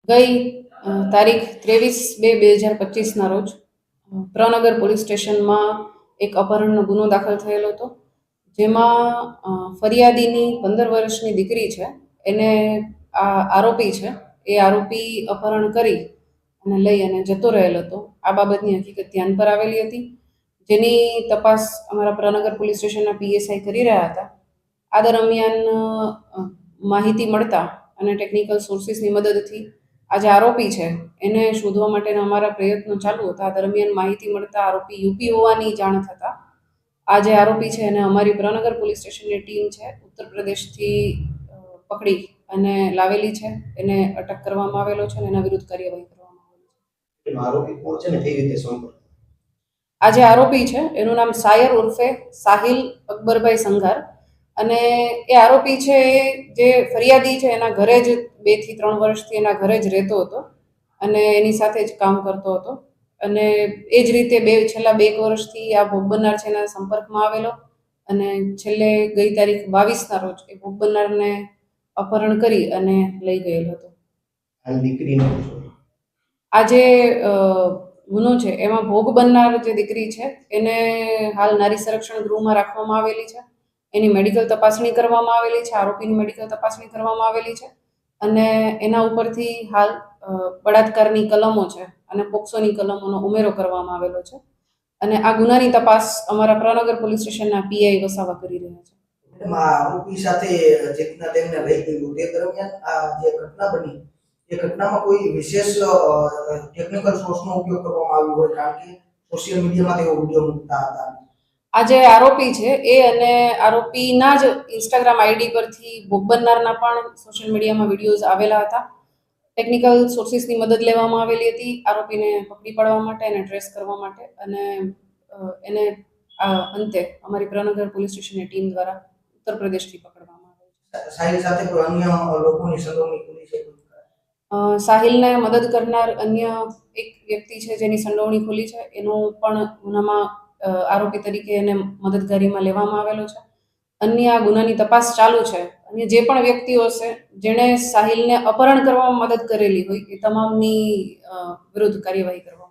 ગઈ તારીખ 23/2/2025ના રોજ પ્રનગર પોલીસ સ્ટેશનમાં એક અપહરણનો ગુનો દાખલ થયેલો હતો, જેમાં ફરિયાદીની 15 વર્ષની દીકરી છે, એને આ આરોપી છે એ આરોપી અપહરણ કરી અને લઈ અને જતો રહેલો હતો. આ બાબતની હકીકત ધ્યાન પર આવેલી હતી, જેની તપાસ અમારા પ્રનગર પોલીસ સ્ટેશનના પીએસઆઈ કરી રહ્યા હતા. આ દરમિયાન માહિતી મળતા અને ટેકનિકલ સોર્સિસની મદદથી આ જે આરોપી છે એને શોધવા માટેના અમારા પ્રયત્નો ચાલુ હતા. દરમિયાન માહિતી મળતા આરોપી યુપી હોવાની જાણ થતા આ જે આરોપી છે એને અમારી પ્રનગર પોલીસ સ્ટેશનની ટીમ છે ઉત્તર પ્રદેશથી પકડી અને લાવેલી છે. એને અટક કરવામાં આવેલો છે અને એના વિરુદ્ધ કાર્યવાહી કરવામાં આવેલી છે. આરોપી કોણ છે ને કેવી રીતે સંપર્ક? આ જે આરોપી છે એનું નામ સાયર ઉર્ફે સાહિલ અકબરભાઈ સંઘાર, અને એ આરોપી છે એ જે ફરિયાદી છે એના ઘરે જ 2 થી 3 વર્ષથી એના ઘરે જ રહેતો હતો અને એની સાથે જ કામ કરતો હતો. અને એ જ રીતે છેલ્લા 2 વર્ષથી આ ભોગ બનનાર છે એના સંપર્કમાં આવેલો અને છેલ્લે ગઈ તારીખ 22ના રોજ એ ભોગ બનનારને અપહરણ કરી અને લઈ ગયેલો હતો. આ જે ગુનો છે એમાં ભોગ બનનાર જે દીકરી છે એને હાલ નારી સંરક્ષણ ગૃહમાં રાખવામાં આવેલી છે. એની મેડિકલ તપાસણી કરવામાં આવેલી છે, આરોપીની મેડિકલ તપાસણી કરવામાં આવેલી છે અને એના ઉપરથી હાલ બળાત્કારની કલમો છે અને પોક્સોની કલમોનો ઉમેરો કરવામાં આવેલો છે. અને આ ગુનાની તપાસ અમારા પ્રનગર પોલીસ સ્ટેશનના પીઆઈ વસાવા કરી રહ્યા છે. આરોપી સાથે જે રીતના તેમને લઈ ગયું તે દરમિયાન આ જે ઘટના બની એ ઘટનામાં કોઈ વિશેષ ટેકનિકલ સોર્સનો ઉપયોગ કરવામાં આવ્યો હોય, કારણ કે સોશિયલ મીડિયામાં તેઓ વિડીયો મૂકતા હતા. આ જે આરોપી છે એ અને આરોપીના જ ઇન્સ્ટાગ્રામ આઈડી પરથી ભોગ બનનારના પણ સોશિયલ મીડિયામાં વિડીયોઝ આવેલા હતા. ટેકનિકલ સોર્સિસની મદદ લેવામાં આવેલી હતી આરોપીને પકડી પાડવા માટે અને ટ્રેસ કરવા માટે, અને એને અંતે અમારી પ્રનગર પોલીસ સ્ટેશનની ટીમ દ્વારા ઉત્તર પ્રદેશથી પકડવામાં આવે છે. સાહિલ સાથે કોઈ અન્ય લોકોની સંડોવણી ખુલી છે? સાહિલને મદદ કરનાર અન્ય એક વ્યક્તિ છે જેની સંડોવણી ખુલી છે, એનું પણ ગુનામાં આરોપી તરીકે એને મદદગારીમાં લેવામાં આવેલો છે. અન્ય આ ગુનાની તપાસ ચાલુ છે. અને જે પણ વ્યક્તિઓ છે જેણે સાહિલને અપહરણ કરવામાં મદદ કરેલી હોય એ તમામની વિરુદ્ધ કાર્યવાહી કરવામાં